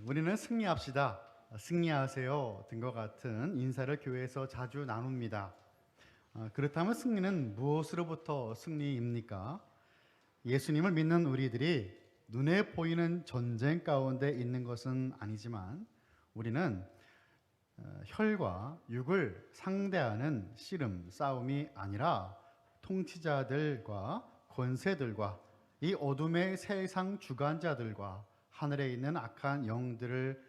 우리는 승리합시다, 승리하세요 등과 같은 인사를 교회에서 자주 나눕니다. 그렇다면 승리는 무엇으로부터 승리입니까? 예수님을 믿는 우리들이 눈에 보이는 전쟁 가운데 있는 것은 아니지만 우리는 혈과 육을 상대하는 씨름 싸움이 아니라 통치자들과 권세들과 이 어둠의 세상 주관자들과 하늘에 있는 악한 영들을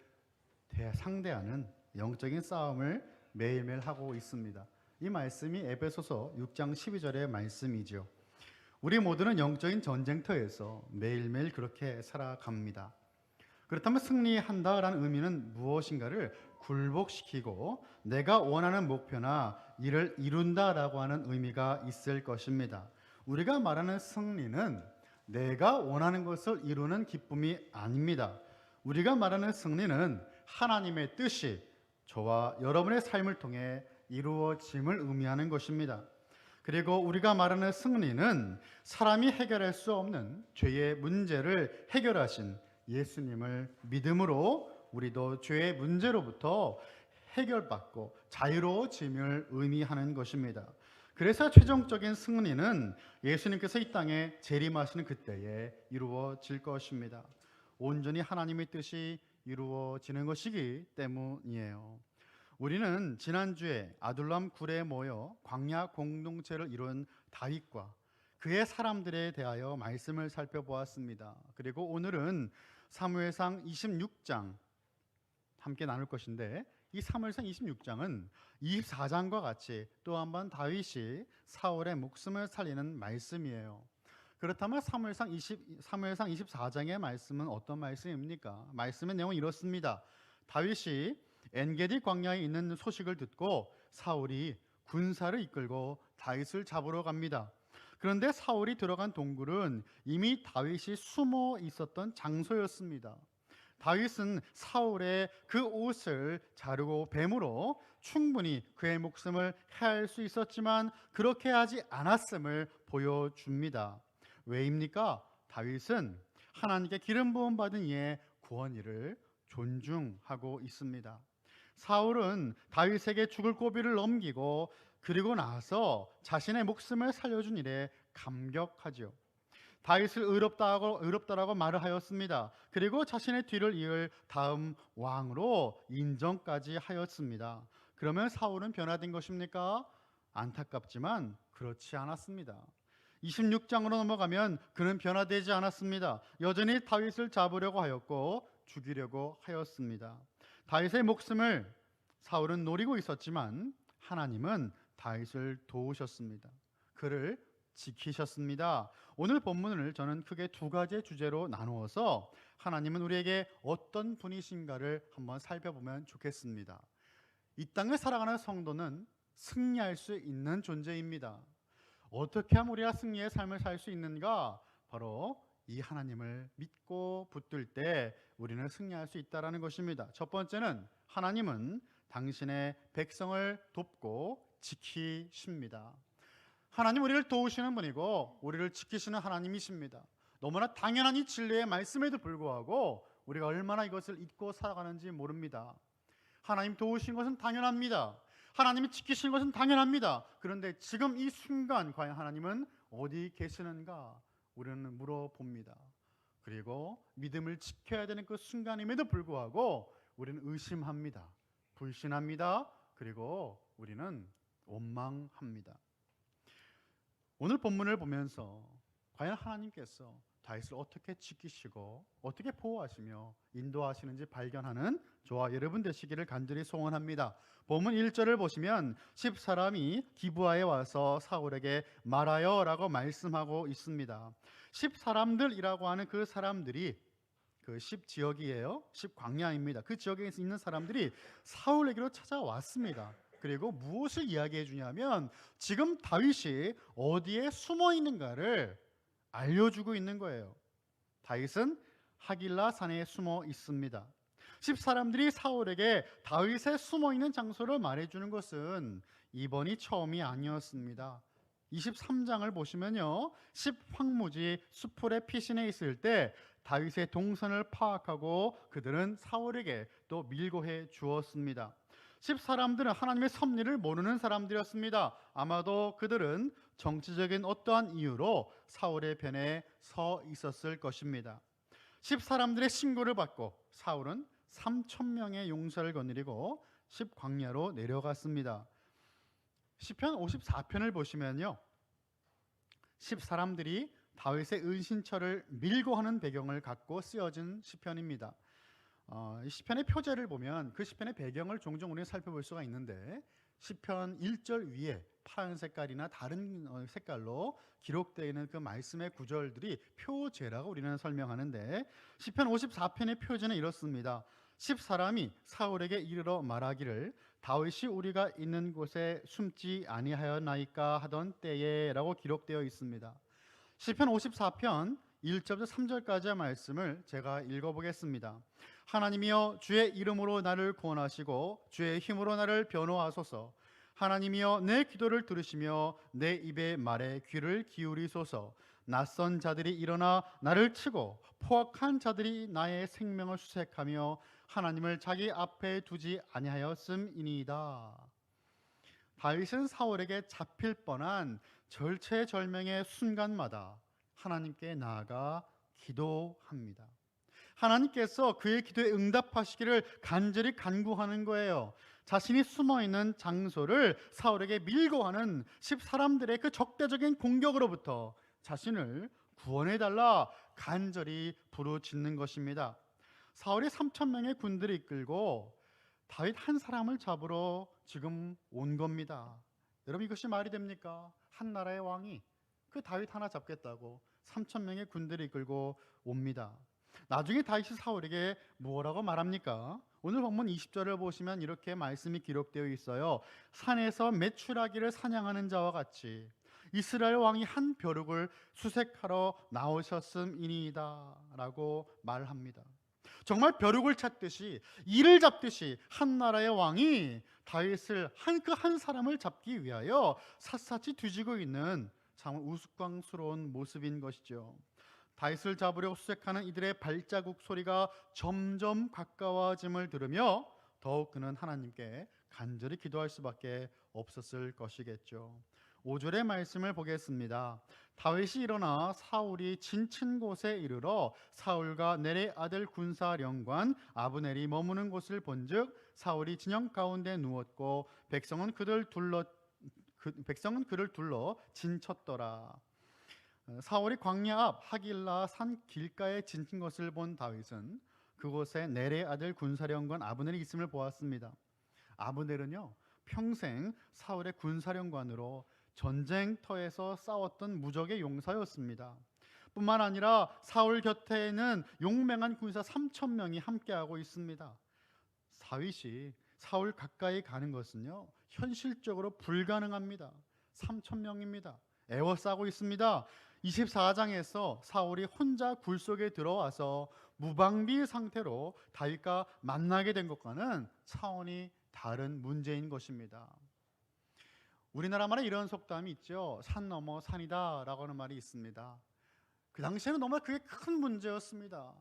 상대하는 영적인 싸움을 매일매일 하고 있습니다. 이 말씀이 에베소서 6장 12절의 말씀이죠. 우리 모두는 영적인 전쟁터에서 매일매일 그렇게 살아갑니다. 그렇다면 승리한다라는 의미는 무엇인가를 굴복시키고 내가 원하는 목표나 일을 이룬다라고 하는 의미가 있을 것입니다. 우리가 말하는 승리는 내가 원하는 것을 이루는 기쁨이 아닙니다. 우리가 말하는 승리는 하나님의 뜻이 저와 여러분의 삶을 통해 이루어짐을 의미하는 것입니다. 그리고 우리가 말하는 승리는 사람이 해결할 수 없는 죄의 문제를 해결하신 예수님을 믿음으로 우리도 죄의 문제로부터 해결받고 자유로워짐을 의미하는 것입니다. 그래서 최종적인 승리는 예수님께서 이 땅에 재림하시는 그때에 이루어질 것입니다. 온전히 하나님의 뜻이 이루어지는 것이기 때문이에요. 우리는 지난주에 아둘람 굴에 모여 광야 공동체를 이룬 다윗과 그의 사람들에 대하여 말씀을 살펴보았습니다. 그리고 오늘은 사무엘상 26장 함께 나눌 것인데, 이 사무엘상 26장은 24장과 같이 또 한 번 다윗이 사울의 목숨을 살리는 말씀이에요. 그렇다면 사무엘상 24장의 말씀은 어떤 말씀입니까? 말씀의 내용은 이렇습니다. 다윗이 엔게디 광야에 있는 소식을 듣고 사울이 군사를 이끌고 다윗을 잡으러 갑니다. 그런데 사울이 들어간 동굴은 이미 다윗이 숨어 있었던 장소였습니다. 다윗은 사울의 그 옷을 자르고 뱀으로 충분히 그의 목숨을 해할 수 있었지만 그렇게 하지 않았음을 보여줍니다. 왜입니까? 다윗은 하나님께 기름 부음 받은 이의 구원일을 존중하고 있습니다. 사울은 다윗에게 죽을 고비를 넘기고 그리고 나서 자신의 목숨을 살려준 일에 감격하죠. 다윗을 의롭다라고 말을 하였습니다. 그리고 자신의 뒤를 이을 다음 왕으로 인정까지 하였습니다. 그러면 사울은 변화된 것입니까? 안타깝지만 그렇지 않았습니다. 26장으로 넘어가면 그는 변화되지 않았습니다. 여전히 다윗을 잡으려고 하였고 죽이려고 하였습니다. 다윗의 목숨을 사울은 노리고 있었지만 하나님은 다윗을 도우셨습니다. 그를 지키셨습니다. 오늘 본문을 저는 크게 두 가지의 주제로 나누어서 하나님은 우리에게 어떤 분이신가를 한번 살펴보면 좋겠습니다. 이 땅을 살아가는 성도는 승리할 수 있는 존재입니다. 어떻게 하면 우리가 승리의 삶을 살 수 있는가? 바로 이 하나님을 믿고 붙들 때 우리는 승리할 수 있다는 것입니다. 첫 번째는 하나님은 당신의 백성을 돕고 지키십니다. 하나님 우리를 도우시는 분이고 우리를 지키시는 하나님이십니다. 너무나 당연한 이 진리의 말씀에도 불구하고 우리가 얼마나 이것을 잊고 살아가는지 모릅니다. 하나님 도우신 것은 당연합니다. 하나님이 지키신 것은 당연합니다. 그런데 지금 이 순간 과연 하나님은 어디 계시는가? 우리는 물어봅니다. 그리고 믿음을 지켜야 되는 그 순간임에도 불구하고 우리는 의심합니다. 불신합니다. 그리고 우리는 원망합니다. 오늘 본문을 보면서 과연 하나님께서 다윗을 어떻게 지키시고 어떻게 보호하시며 인도하시는지 발견하는 저와 여러분 되시기를 간절히 소원합니다. 본문 1절을 보시면 10사람이 기브아에 와서 사울에게 말하여 라고 말씀하고 있습니다. 10사람들이라고 하는 그 사람들이 그 10지역이에요. 10광야입니다. 그 지역에 있는 사람들이 사울에게로 찾아왔습니다. 그리고 무엇을 이야기해 주냐면 지금 다윗이 어디에 숨어 있는가를 알려주고 있는 거예요. 다윗은 하길라 산에 숨어 있습니다. 10사람들이 사울에게 다윗의 숨어 있는 장소를 말해주는 것은 이번이 처음이 아니었습니다. 23장을 보시면요, 10황무지 수풀의 피신에 있을 때 다윗의 동선을 파악하고 그들은 사울에게 또 밀고해 주었습니다. 10사람들은 하나님의 섭리를 모르는 사람들이었습니다. 아마도 그들은 정치적인 어떠한 이유로 사울의 편에 서 있었을 것입니다. 10사람들의 신고를 받고 사울은 3,000명의 용사를 거느리고 10광야로 내려갔습니다. 시편 54편을 보시면요, 10사람들이 다윗의 은신처를 밀고 하는 배경을 갖고 쓰여진 시편입니다. 이 시편의 표제를 보면 그 시편의 배경을 종종 우리는 살펴볼 수가 있는데, 시편 1절 위에 파란 색깔이나 다른 색깔로 기록되어 있는 그 말씀의 구절들이 표제라고 우리는 설명하는데, 시편 54편의 표제는 이렇습니다. 10사람이 사울에게 이르러 말하기를 다윗이 우리가 있는 곳에 숨지 아니하였나이까 하던 때에 라고 기록되어 있습니다. 시편 54편 1절부터 3절까지의 말씀을 제가 읽어보겠습니다. 하나님이여 주의 이름으로 나를 구원하시고 주의 힘으로 나를 변호하소서. 하나님이여 내 기도를 들으시며 내 입의 말에 귀를 기울이소서. 낯선 자들이 일어나 나를 치고 포악한 자들이 나의 생명을 수색하며 하나님을 자기 앞에 두지 아니하였음이니이다. 다윗은 사울에게 잡힐 뻔한 절체절명의 순간마다 하나님께 나아가 기도합니다. 하나님께서 그의 기도에 응답하시기를 간절히 간구하는 거예요. 자신이 숨어있는 장소를 사울에게 밀고 하는 10사람들의 그 적대적인 공격으로부터 자신을 구원해달라 간절히 부르짖는 것입니다. 사울이 3,000명의 군대를 이끌고 다윗 한 사람을 잡으러 지금 온 겁니다. 여러분, 이것이 말이 됩니까? 한 나라의 왕이 그 다윗 하나 잡겠다고 3,000명의 군대를 이끌고 옵니다. 나중에 다윗이 사울에게 뭐라고 말합니까? 오늘 본문 20절을 보시면 이렇게 말씀이 기록되어 있어요. 산에서 메추라기를 사냥하는 자와 같이 이스라엘 왕이 한 벼룩을 수색하러 나오셨음이니이다 라고 말합니다. 정말 벼룩을 찾듯이, 이를 잡듯이 한 나라의 왕이 다윗을 그 한 사람을 잡기 위하여 샅샅이 뒤지고 있는 참 우스꽝스러운 모습인 것이죠. 다윗을 잡으려고 수색하는 이들의 발자국 소리가 점점 가까워짐을 들으며 더욱 그는 하나님께 간절히 기도할 수밖에 없었을 것이겠죠. 5절의 말씀을 보겠습니다. 다윗이 일어나 사울이 진친 곳에 이르러 사울과 넬의 아들 군사령관 아브넬이 머무는 곳을 본즉 사울이 진영 가운데 누웠고 백성은 그를 둘러 진쳤더라. 사울이 광야 앞 하길라 산 길가에 진친 것을 본 다윗은 그곳에 넬의 아들 군사령관 아브넬이 있음을 보았습니다. 아브넬은요, 평생 사울의 군사령관으로 전쟁터에서 싸웠던 무적의 용사였습니다. 뿐만 아니라 사울 곁에는 용맹한 군사 3,000명이 함께하고 있습니다. 다윗이 사울 가까이 가는 것은요, 현실적으로 불가능합니다. 3,000명입니다. 애워싸고 있습니다. 24장에서 사울이 혼자 굴 속에 들어와서 무방비 상태로 다윗과 만나게 된 것과는 차원이 다른 문제인 것입니다. 우리나라 말에 이런 속담이 있죠. 산 넘어 산이다 라고 하는 말이 있습니다. 그 당시에는 정말 그게 큰 문제였습니다.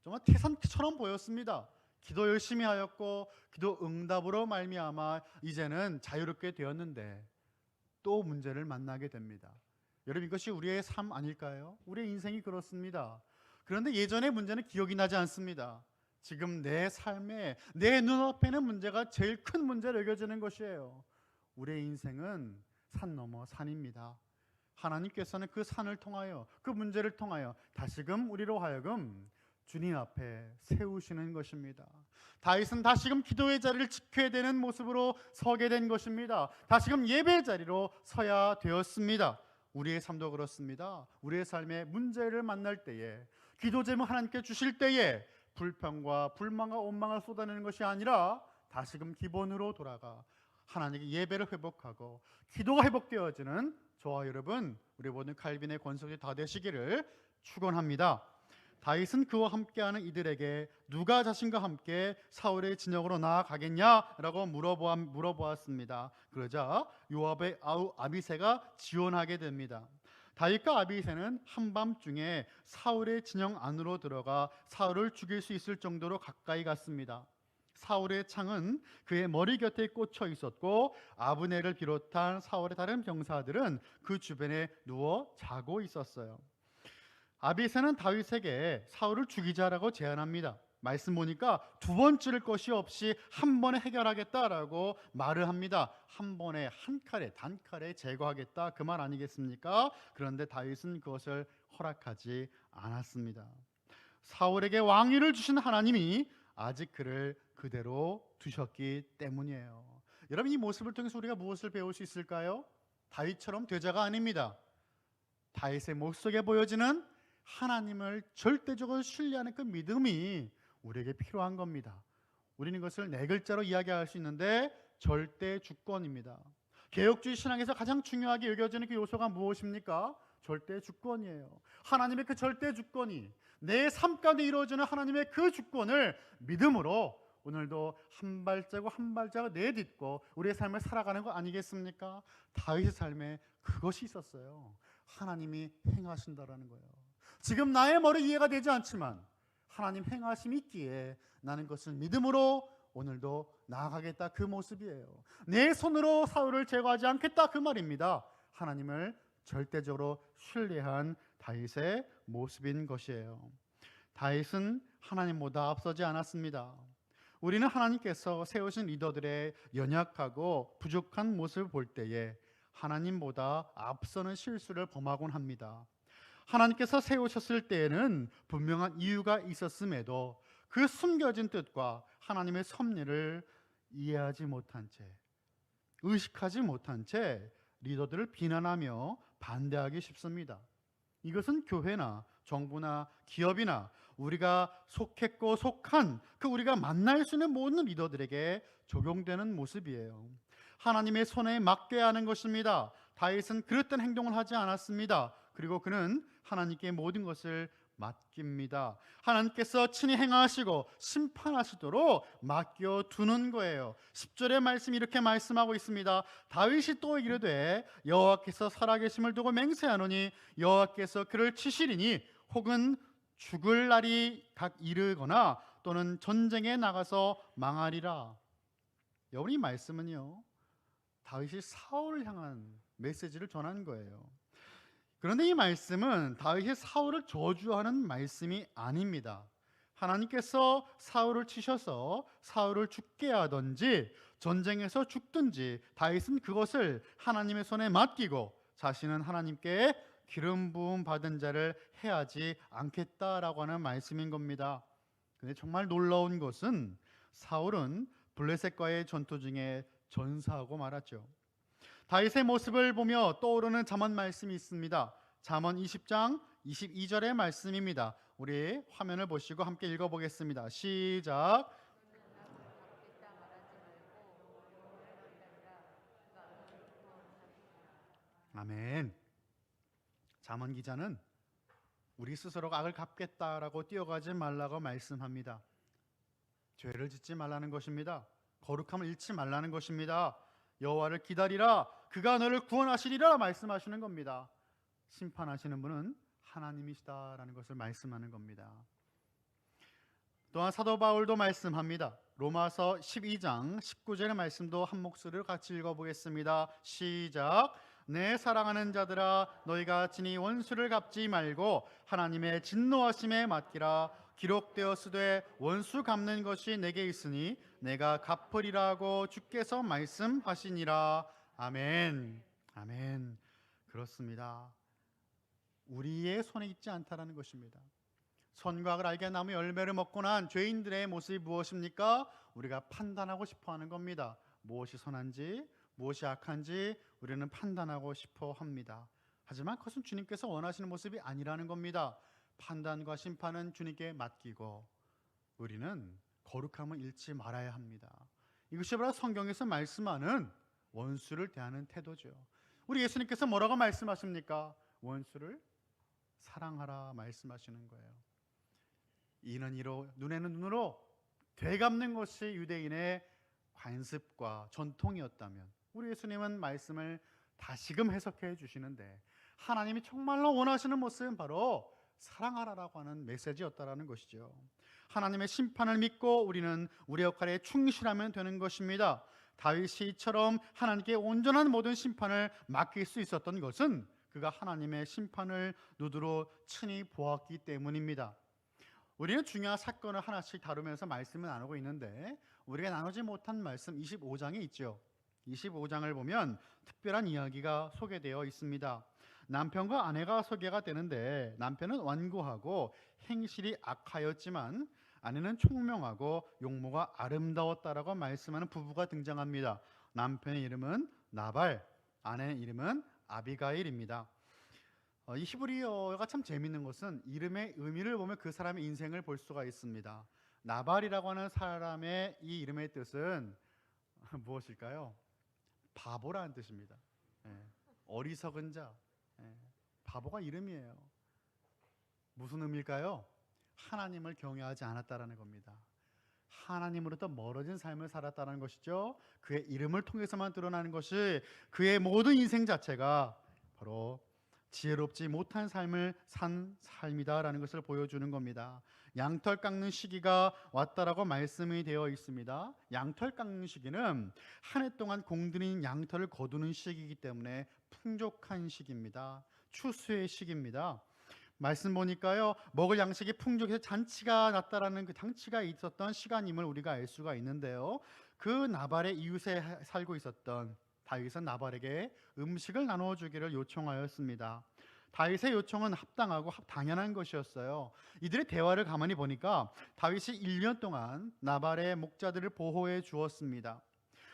정말 태산처럼 보였습니다. 기도 열심히 하였고 기도 응답으로 말미암아 이제는 자유롭게 되었는데 또 문제를 만나게 됩니다. 여러분, 이것이 우리의 삶 아닐까요? 우리의 인생이 그렇습니다. 그런데 예전의 문제는 기억이 나지 않습니다. 지금 내 삶에 내 눈앞에는 문제가 제일 큰 문제로 여겨지는 것이에요. 우리의 인생은 산 넘어 산입니다. 하나님께서는 그 산을 통하여, 그 문제를 통하여 다시금 우리로 하여금 주님 앞에 세우시는 것입니다. 다윗은 다시금 기도의 자리를 지켜야 되는 모습으로 서게 된 것입니다. 다시금 예배의 자리로 서야 되었습니다. 우리의 삶도 그렇습니다. 우리의 삶에 문제를 만날 때에, 기도 제목 하나님께 주실 때에 불평과 불만과 원망을 쏟아내는 것이 아니라 다시금 기본으로 돌아가 하나님께 예배를 회복하고 기도가 회복되어지는 저와 여러분, 우리 모든 칼빈의 권속이 다 되시기를 축원합니다. 다윗은 그와 함께하는 이들에게 누가 자신과 함께 사울의 진영으로 나아가겠냐라고 물어보았습니다. 그러자 요압의 아우 아비새가 지원하게 됩니다. 다윗과 아비새는 한밤중에 사울의 진영 안으로 들어가 사울을 죽일 수 있을 정도로 가까이 갔습니다. 사울의 창은 그의 머리 곁에 꽂혀 있었고 아브넬을 비롯한 사울의 다른 병사들은 그 주변에 누워 자고 있었어요. 아비새는 다윗에게 사울을 죽이자라고 제안합니다. 말씀 보니까 두 번 찌를 것이 없이 한 번에 해결하겠다라고 말을 합니다. 한 번에 한 칼에 단칼에 제거하겠다 그 말 아니겠습니까? 그런데 다윗은 그것을 허락하지 않았습니다. 사울에게 왕위를 주신 하나님이 아직 그를 그대로 두셨기 때문이에요. 여러분, 이 모습을 통해서 우리가 무엇을 배울 수 있을까요? 다윗처럼 되자가 아닙니다. 다윗의 모습 속에 보여지는 하나님을 절대적으로 신뢰하는 그 믿음이 우리에게 필요한 겁니다. 우리는 이것을 네 글자로 이야기할 수 있는데 절대 주권입니다. 개혁주의 신앙에서 가장 중요하게 여겨지는 그 요소가 무엇입니까? 절대 주권이에요. 하나님의 그 절대 주권이 내 삶 가운데 이루어지는 하나님의 그 주권을 믿음으로 오늘도 한 발자국 한 발자국 내딛고 우리의 삶을 살아가는 거 아니겠습니까? 다윗의 삶에 그것이 있었어요. 하나님이 행하신다라는 거예요. 지금 나의 머리 이해가 되지 않지만 하나님 행하심이 있기에 나는 그것을 믿음으로 오늘도 나아가겠다, 그 모습이에요. 내 손으로 사울을 제거하지 않겠다, 그 말입니다. 하나님을 절대적으로 신뢰한 다윗의 모습인 것이에요. 다윗은 하나님보다 앞서지 않았습니다. 우리는 하나님께서 세우신 리더들의 연약하고 부족한 모습을 볼 때에 하나님보다 앞서는 실수를 범하곤 합니다. 하나님께서 세우셨을 때에는 분명한 이유가 있었음에도 그 숨겨진 뜻과 하나님의 섭리를 이해하지 못한 채, 의식하지 못한 채 리더들을 비난하며 반대하기 쉽습니다. 이것은 교회나 정부나 기업이나 우리가 속했고 속한 그 우리가 만날 수 있는 모든 리더들에게 적용되는 모습이에요. 하나님의 손에 맡겨야 하는 것입니다. 다윗은 그릇된 행동을 하지 않았습니다. 그리고 그는 하나님께 모든 것을 맡깁니다. 하나님께서 친히 행하시고 심판하시도록 맡겨두는 거예요. 10절의 말씀이 이렇게 말씀하고 있습니다. 다윗이 또 이르되 여호와께서 살아계심을 두고 맹세하노니 여호와께서 그를 치시리니 혹은 죽을 날이 각 이르거나 또는 전쟁에 나가서 망하리라. 여러분, 이 말씀은요, 다윗이 사울을 향한 메시지를 전하는 거예요. 그런데 이 말씀은 다윗이 사울을 저주하는 말씀이 아닙니다. 하나님께서 사울을 치셔서 사울을 죽게 하든지 전쟁에서 죽든지 다윗은 그것을 하나님의 손에 맡기고 자신은 하나님께 기름 부음 받은 자를 해하지 않겠다라고 하는 말씀인 겁니다. 근데 정말 놀라운 것은 사울은 블레셋과의 전투 중에 전사하고 말았죠. 다윗의 모습을 보며 떠오르는 잠언 말씀이 있습니다. 잠언 20장 22절의 말씀입니다. 우리 화면을 보시고 함께 읽어보겠습니다. 시작. 아멘. 잠언 기자는 우리 스스로가 악을 갚겠다라고 뛰어가지 말라고 말씀합니다. 죄를 짓지 말라는 것입니다. 거룩함을 잃지 말라는 것입니다. 여호와를 기다리라, 그가 너를 구원하시리라 말씀하시는 겁니다. 심판하시는 분은 하나님이시다라는 것을 말씀하는 겁니다. 또한 사도 바울도 말씀합니다. 로마서 12장 19절의 말씀도 한 목소리로 같이 읽어보겠습니다. 시작. 내 사랑하는 자들아, 너희가 친히 원수를 갚지 말고 하나님의 진노하심에 맡기라. 기록되었으되 원수 갚는 것이 내게 있으니 내가 갚으리라고 주께서 말씀하시니라. 아멘. 아멘. 그렇습니다. 우리의 손에 있지 않다라는 것입니다. 선과 악을 알게 나무 열매를 먹고 난 죄인들의 모습이 무엇입니까? 우리가 판단하고 싶어하는 겁니다. 무엇이 선한지 무엇이 악한지 우리는 판단하고 싶어 합니다. 하지만 그것은 주님께서 원하시는 모습이 아니라는 겁니다. 판단과 심판은 주님께 맡기고 우리는 거룩함을 잃지 말아야 합니다. 이것이 바로 성경에서 말씀하는 원수를 대하는 태도죠. 우리 예수님께서 뭐라고 말씀하십니까? 원수를 사랑하라 말씀하시는 거예요. 이는 이로 눈에는 눈으로 되갚는 것이 유대인의 관습과 전통이었다면 우리 예수님은 말씀을 다시금 해석해 주시는데 하나님이 정말로 원하시는 모습은 바로 사랑하라라고 하는 메시지였다라는 것이죠. 하나님의 심판을 믿고 우리는 우리 역할에 충실하면 되는 것입니다. 다윗이 이처럼 하나님께 온전한 모든 심판을 맡길 수 있었던 것은 그가 하나님의 심판을 눈으로 친히 보았기 때문입니다. 우리는 중요한 사건을 하나씩 다루면서 말씀을 나누고 있는데 우리가 나누지 못한 말씀 25장에 있죠. 25장을 보면 특별한 이야기가 소개되어 있습니다. 남편과 아내가 소개가 되는데 남편은 완고하고 행실이 악하였지만 아내는 총명하고 용모가 아름다웠다라고 말씀하는 부부가 등장합니다. 남편의 이름은 나발, 아내의 이름은 아비가일입니다. 이 히브리어가 참 재밌는 것은 이름의 의미를 보면 그 사람의 인생을 볼 수가 있습니다. 나발이라고 하는 사람의 이 이름의 뜻은 무엇일까요? 바보라는 뜻입니다. 어리석은 자, 바보가 이름이에요. 무슨 의미일까요? 하나님을 경외하지 않았다라는 겁니다. 하나님으로부터 멀어진 삶을 살았다는 것이죠. 그의 이름을 통해서만 드러나는 것이 그의 모든 인생 자체가 바로 지혜롭지 못한 삶을 산 삶이다라는 것을 보여주는 겁니다. 양털 깎는 시기가 왔다라고 말씀이 되어 있습니다. 양털 깎는 시기는 한 해 동안 공들인 양털을 거두는 시기이기 때문에 풍족한 시기입니다. 추수의 시기입니다. 말씀 보니까요, 먹을 양식이 풍족해서 잔치가 났다라는 그 잔치가 있었던 시간임을 우리가 알 수가 있는데요. 그 나발의 이웃에 살고 있었던 다윗은 나발에게 음식을 나누어 주기를 요청하였습니다. 다윗의 요청은 합당하고 당연한 것이었어요. 이들의 대화를 가만히 보니까 다윗이 1년 동안 나발의 목자들을 보호해 주었습니다.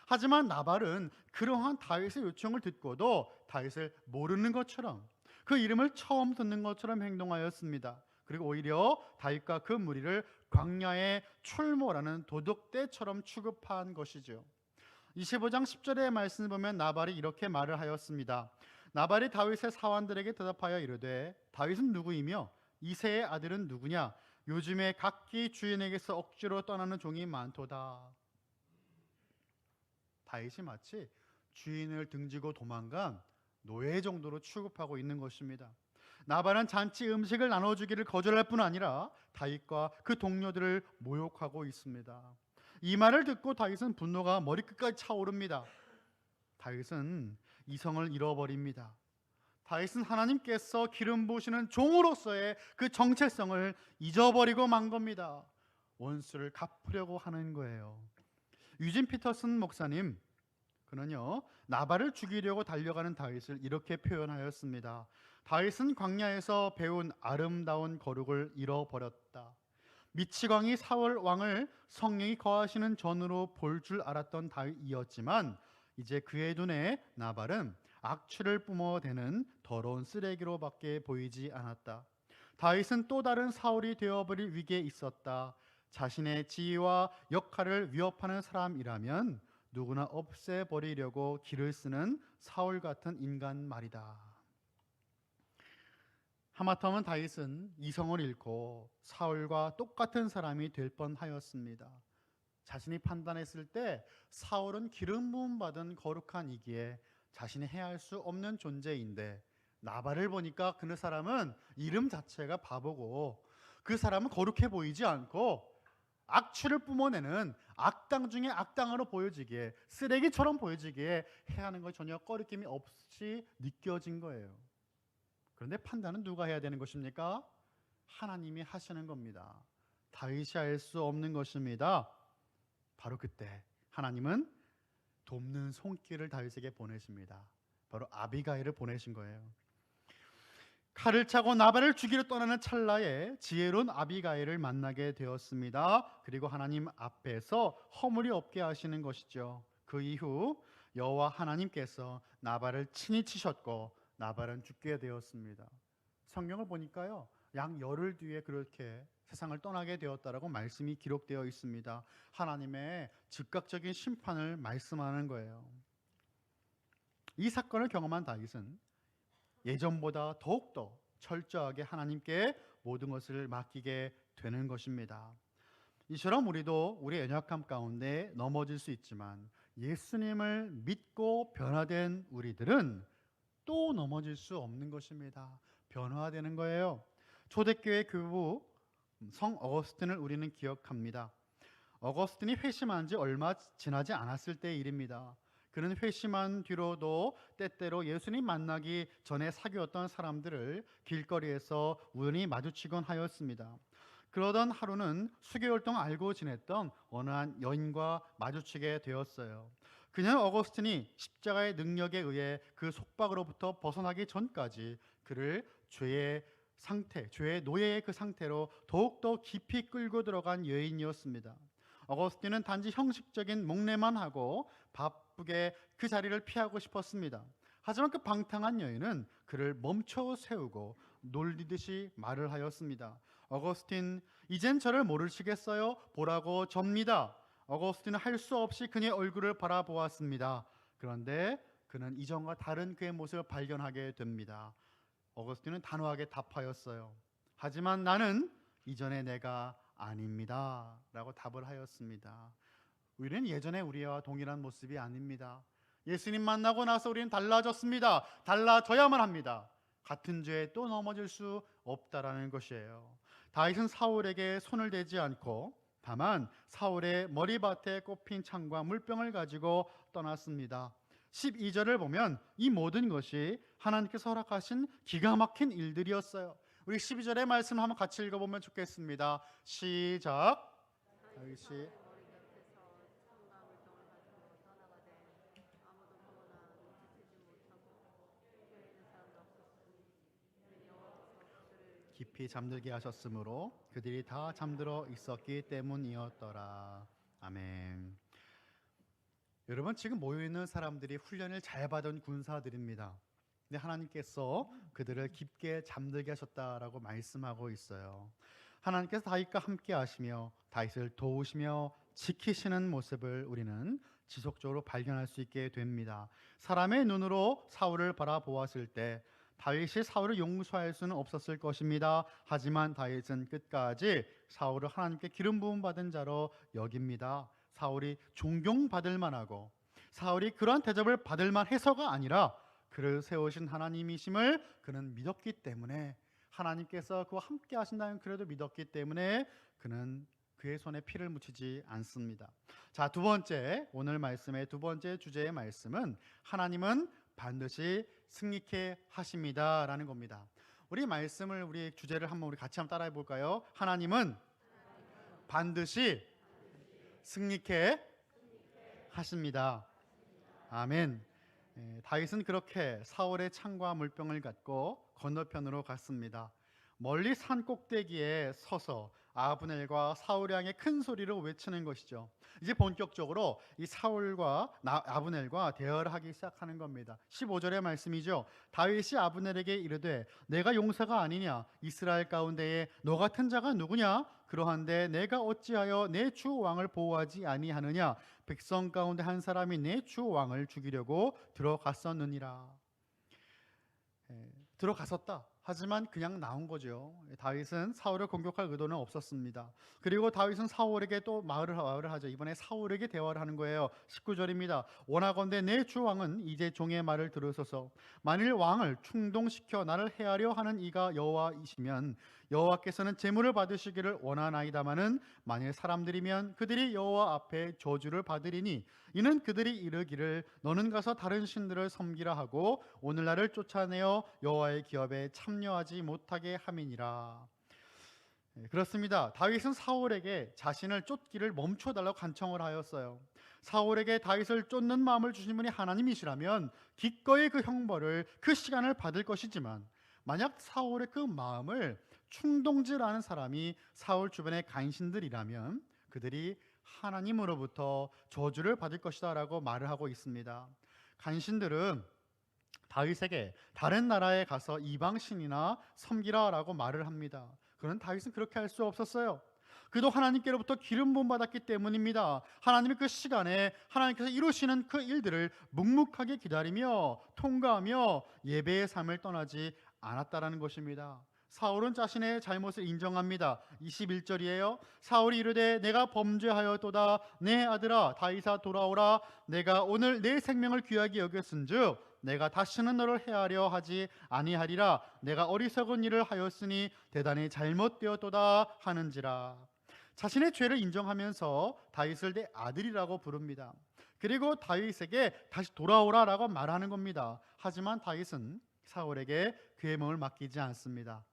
하지만 나발은 그러한 다윗의 요청을 듣고도 다윗을 모르는 것처럼 그 이름을 처음 듣는 것처럼 행동하였습니다. 그리고 오히려 다윗과 그 무리를 광야의 출모라는 도둑떼처럼 취급한 것이죠. 25장 10절의 말씀을 보면 나발이 이렇게 말을 하였습니다. 나발이 다윗의 사환들에게 대답하여 이르되 다윗은 누구이며 이새의 아들은 누구냐? 요즘에 각기 주인에게서 억지로 떠나는 종이 많도다. 다윗이 마치 주인을 등지고 도망간 노예 정도로 취급하고 있는 것입니다. 나발은 잔치 음식을 나눠주기를 거절할 뿐 아니라 다윗과 그 동료들을 모욕하고 있습니다. 이 말을 듣고 다윗은 분노가 머리끝까지 차오릅니다. 다윗은 이성을 잃어버립니다. 다윗은 하나님께서 기름 부으시는 종으로서의 그 정체성을 잊어버리고 만 겁니다. 원수를 갚으려고 하는 거예요. 유진 피터슨 목사님, 그는요, 나발을 죽이려고 달려가는 다윗을 이렇게 표현하였습니다. 다윗은 광야에서 배운 아름다운 거룩을 잃어버렸다. 미치광이 사울 왕을 성령이 거하시는 전으로 볼 줄 알았던 다윗이었지만 이제 그의 눈에 나발은 악취를 뿜어대는 더러운 쓰레기로밖에 보이지 않았다. 다윗은 또 다른 사울이 되어버릴 위기에 있었다. 자신의 지위와 역할을 위협하는 사람이라면 누구나 없애버리려고 길을 쓰는 사울 같은 인간 말이다. 하마터면 다윗은 이성을 잃고 사울과 똑같은 사람이 될 뻔하였습니다. 자신이 판단했을 때 사울은 기름 부음 받은 거룩한 이기에 자신이 해할 수 없는 존재인데 나발을 보니까 그 사람은 이름 자체가 바보고 그 사람은 거룩해 보이지 않고 악취를 뿜어내는 악당 중에 악당으로 보여지기에 쓰레기처럼 보여지기에 해하는 것 전혀 꺼리낌이 없이 느껴진 거예요. 그런데 판단은 누가 해야 되는 것입니까? 하나님이 하시는 겁니다. 다윗이 할 수 없는 것입니다. 바로 그때 하나님은 돕는 손길을 다윗에게 보내십니다. 바로 아비가일을 보내신 거예요. 칼을 차고 나발을 죽이러 떠나는 찰나에 지혜로운 아비가일을 만나게 되었습니다. 그리고 하나님 앞에서 허물이 없게 하시는 것이죠. 그 이후 여호와 하나님께서 나발을 친히 치셨고 나발은 죽게 되었습니다. 성경을 보니까요, 약 열흘 뒤에 그렇게 세상을 떠나게 되었다라고 말씀이 기록되어 있습니다. 하나님의 즉각적인 심판을 말씀하는 거예요. 이 사건을 경험한 다윗은 예전보다 더욱더 철저하게 하나님께 모든 것을 맡기게 되는 것입니다. 이처럼 우리도 우리의 연약함 가운데 넘어질 수 있지만 예수님을 믿고 변화된 우리들은 또 넘어질 수 없는 것입니다. 변화되는 거예요. 초대교회 교부 성 어거스틴을 우리는 기억합니다. 어거스틴이 회심한 지 얼마 지나지 않았을 때의 일입니다. 그는 회심한 뒤로도 때때로 예수님 만나기 전에 사귀었던 사람들을 길거리에서 우연히 마주치곤 하였습니다. 그러던 하루는 수개월 동안 알고 지냈던 어느 한 여인과 마주치게 되었어요. 그녀는 어거스틴이 십자가의 능력에 의해 그 속박으로부터 벗어나기 전까지 그를 죄의 상태, 죄의 노예의 그 상태로 더욱더 깊이 끌고 들어간 여인이었습니다. 어거스틴은 단지 형식적인 목례만 하고 바쁘게 그 자리를 피하고 싶었습니다. 하지만 그 방탕한 여인은 그를 멈춰 세우고 놀리듯이 말을 하였습니다. 어거스틴, 이젠 저를 모르시겠어요? 보라고 접니다. 어거스틴은 할 수 없이 그녀의 얼굴을 바라보았습니다. 그런데 그는 이전과 다른 그의 모습을 발견하게 됩니다. 어거스틴은 단호하게 답하였어요. 하지만 나는 이전의 내가 아닙니다 라고 답을 하였습니다. 우리는 예전에 우리와 동일한 모습이 아닙니다. 예수님 만나고 나서 우리는 달라졌습니다. 달라져야만 합니다. 같은 죄에 또 넘어질 수 없다라는 것이에요. 다윗은 사울에게 손을 대지 않고 다만 사울의 머리밭에 꼽힌 창과 물병을 가지고 떠났습니다. 12절을 보면 이 모든 것이 하나님께서 허락하신 기가 막힌 일들이었어요. 우리 12절의 말씀 한번 같이 읽어보면 좋겠습니다. 시작. 다윗이 깊이 잠들게 하셨으므로 그들이 다 잠들어 있었기 때문이었더라. 아멘. 여러분, 지금 모여있는 사람들이 훈련을 잘 받은 군사들입니다. 근데 하나님께서 그들을 깊게 잠들게 하셨다라고 말씀하고 있어요. 하나님께서 다윗과 함께 하시며 다윗을 도우시며 지키시는 모습을 우리는 지속적으로 발견할 수 있게 됩니다. 사람의 눈으로 사울을 바라보았을 때 다윗이 사울을 용서할 수는 없었을 것입니다. 하지만 다윗은 끝까지 사울을 하나님께 기름 부음 받은 자로 여깁니다. 사울이 존경받을 만하고 사울이 그러한 대접을 받을 만해서가 아니라 그를 세우신 하나님이심을 그는 믿었기 때문에, 하나님께서 그와 함께 하신다는 그래도 믿었기 때문에 그는 그의 손에 피를 묻히지 않습니다. 자, 두 번째, 오늘 말씀의 두 번째 주제의 말씀은 하나님은 반드시 승리케 하십니다라는 겁니다. 우리 말씀을, 우리 주제를 한번 우리 같이 한번 따라해 볼까요? 하나님은 반드시 승리케 하십니다. 아멘. 다윗은 그렇게 사울의 창과 물병을 갖고 건너편으로 갔습니다. 멀리 산 꼭대기에 서서 아브넬과 사울을 향해 큰 소리로 외치는 것이죠. 이제 본격적으로 이 사울과 아브넬과 대화를 하기 시작하는 겁니다. 15절의 말씀이죠. 다윗이 아브넬에게 이르되 내가 용사가 아니냐? 이스라엘 가운데에 너 같은 자가 누구냐? 그러한데 내가 어찌하여 내 주 왕을 보호하지 아니하느냐? 백성 가운데 한 사람이 내 주 왕을 죽이려고 들어갔었느니라. 들어갔었다. 하지만 그냥 나온 거죠. 다윗은 사울을 공격할 의도는 없었습니다. 그리고 다윗은 사울에게 또 말을 하죠. 이번에 사울에게 대화를 하는 거예요. 19절입니다. 원하건대 내 주 왕은 이제 종의 말을 들으소서. 만일 왕을 충동시켜 나를 해하려 하는 이가 여호와이시면 여호와께서는 제물을 받으시기를 원하나이다마는 만일 사람들이면 그들이 여호와 앞에 저주를 받으리니 이는 그들이 이르기를 너는 가서 다른 신들을 섬기라 하고 오늘날을 쫓아내어 여호와의 기업에 참여하지 못하게 함이니라. 그렇습니다. 다윗은 사울에게 자신을 쫓기를 멈춰달라고 간청을 하였어요. 사울에게 다윗을 쫓는 마음을 주신 분이 하나님이시라면 기꺼이 그 형벌을, 그 시간을 받을 것이지만 만약 사울의 그 마음을 충동질하는 사람이 사울 주변의 간신들이라면 그들이 하나님으로부터 저주를 받을 것이다 라고 말을 하고 있습니다. 간신들은 다윗에게 다른 나라에 가서 이방신이나 섬기라 라고 말을 합니다. 그런데 다윗은 그렇게 할 수 없었어요. 그도 하나님께로부터 기름 부음 받았기 때문입니다. 하나님이 그 시간에 하나님께서 이루시는 그 일들을 묵묵하게 기다리며 통과하며 예배의 삶을 떠나지 않았다라는 것입니다. 사울은 자신의 잘못을 인정합니다. 21절이에요. 사울이 이르되 내가 범죄하였도다. 내 아들아 다윗아 돌아오라. 내가 오늘 내 생명을 귀하게 여겼은즉 내가 다시는 너를 해하려 하지 아니하리라. 내가 어리석은 일을 하였으니 대단히 잘못되었도다 하는지라. 자신의 죄를 인정하면서 다윗을 내 아들이라고 부릅니다. 그리고 다윗에게 다시 돌아오라라고 말하는 겁니다. 하지만 다윗은 사울에게 그의 몸을 맡기지 않습니다.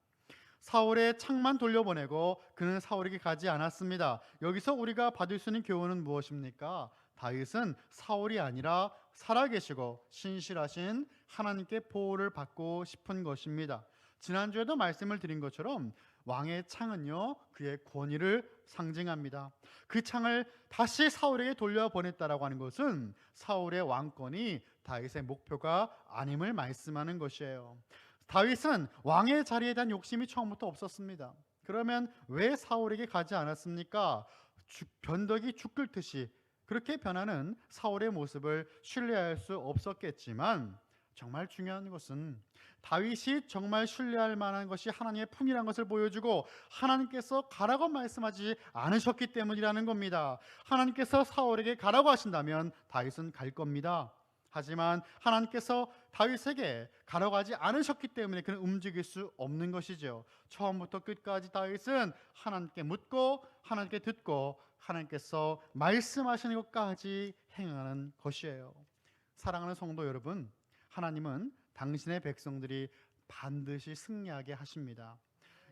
사울의 창만 돌려보내고 그는 사울에게 가지 않았습니다. 여기서 우리가 받을 수 있는 교훈은 무엇입니까? 다윗은 사울이 아니라 살아계시고 신실하신 하나님께 보호를 받고 싶은 것입니다. 지난주에도 말씀을 드린 것처럼 왕의 창은요 그의 권위를 상징합니다. 그 창을 다시 사울에게 돌려보냈다라고 하는 것은 사울의 왕권이 다윗의 목표가 아님을 말씀하는 것이에요. 다윗은 왕의 자리에 대한 욕심이 처음부터 없었습니다. 그러면 왜 사울에게 가지 않았습니까? 변덕이 죽 끓듯이 그렇게 변하는 사울의 모습을 신뢰할 수 없었겠지만 정말 중요한 것은 다윗이 정말 신뢰할 만한 것이 하나님의 품이라는 것을 보여주고 하나님께서 가라고 말씀하지 않으셨기 때문이라는 겁니다. 하나님께서 사울에게 가라고 하신다면 다윗은 갈 겁니다. 하지만 하나님께서 다윗에게 가라고 하지 않으셨기 때문에 그는 움직일 수 없는 것이죠. 처음부터 끝까지 다윗은 하나님께 묻고 하나님께 듣고 하나님께서 말씀하시는 것까지 행하는 것이에요. 사랑하는 성도 여러분, 하나님은 당신의 백성들이 반드시 승리하게 하십니다.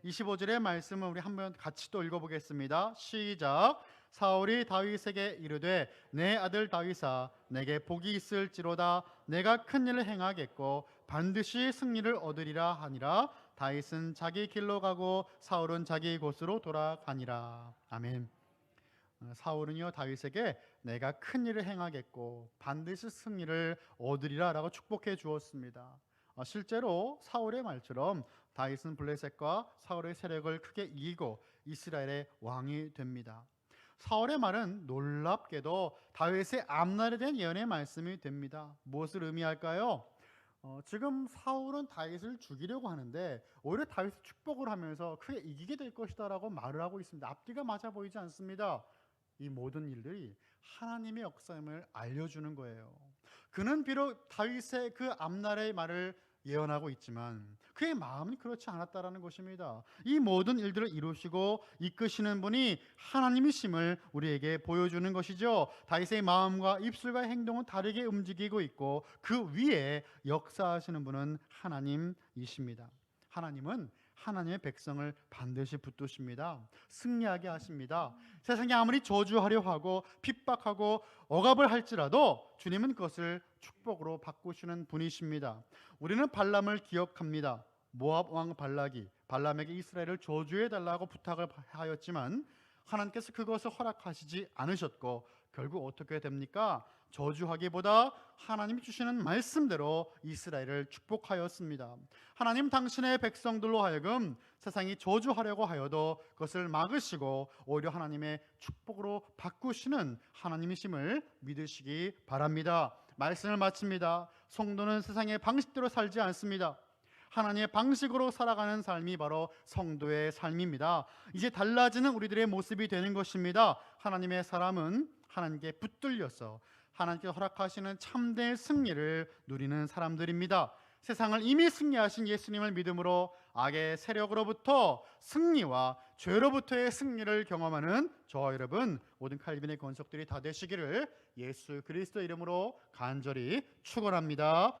25절의 말씀을 우리 한번 같이 또 읽어보겠습니다. 시작. 사울이 다윗에게 이르되 내 아들 다윗아 내게 복이 있을지로다. 내가 큰 일을 행하겠고 반드시 승리를 얻으리라 하니라. 다윗은 자기 길로 가고 사울은 자기 곳으로 돌아가니라. 아멘. 사울은요 다윗에게 내가 큰 일을 행하겠고 반드시 승리를 얻으리라 라고 축복해 주었습니다. 실제로 사울의 말처럼 다윗은 블레셋과 사울의 세력을 크게 이기고 이스라엘의 왕이 됩니다. 사울의 말은 놀랍게도 다윗의 앞날에 대한 예언의 말씀이 됩니다. 무엇을 의미할까요? 지금 사울은 다윗을 죽이려고 하는데 오히려 다윗을 축복을 하면서 크게 이기게 될 것이다 라고 말을 하고 있습니다. 앞뒤가 맞아 보이지 않습니다. 이 모든 일들이 하나님의 역사임을 알려주는 거예요. 그는 비록 다윗의 그 앞날의 말을 예언하고 있지만 그의 마음은 그렇지 않았다라는 것입니다. 이 모든 일들을 이루시고 이끄시는 분이 하나님이심을 우리에게 보여주는 것이죠. 다윗의 마음과 입술과 행동은 다르게 움직이고 있고 그 위에 역사하시는 분은 하나님이십니다. 하나님은 하나님의 백성을 반드시 붙드십니다. 승리하게 하십니다. 세상이 아무리 저주하려 하고 핍박하고 억압을 할지라도 주님은 그것을 축복으로 바꾸시는 분이십니다. 우리는 발람을 기억합니다. 모압 왕 발락이 발람에게 이스라엘을 저주해 달라고 부탁을 하였지만 하나님께서 그것을 허락하시지 않으셨고 결국 어떻게 됩니까? 저주하기보다 하나님이 주시는 말씀대로 이스라엘을 축복하였습니다. 하나님 당신의 백성들로 하여금 세상이 저주하려고 하여도 그것을 막으시고 오히려 하나님의 축복으로 바꾸시는 하나님이심을 믿으시기 바랍니다. 말씀을 마칩니다. 성도는 세상의 방식대로 살지 않습니다. 하나님의 방식으로 살아가는 삶이 바로 성도의 삶입니다. 이제 달라지는 우리들의 모습이 되는 것입니다. 하나님의 사람은 하나님께 붙들려서 하나님께 허락하시는 참된 승리를 누리는 사람들입니다. 세상을 이미 승리하신 예수님을 믿음으로 악의 세력으로부터 승리와 죄로부터의 승리를 경험하는 저와 여러분 모든 칼빈의 권속들이 다 되시기를 예수 그리스도 이름으로 간절히 축원합니다.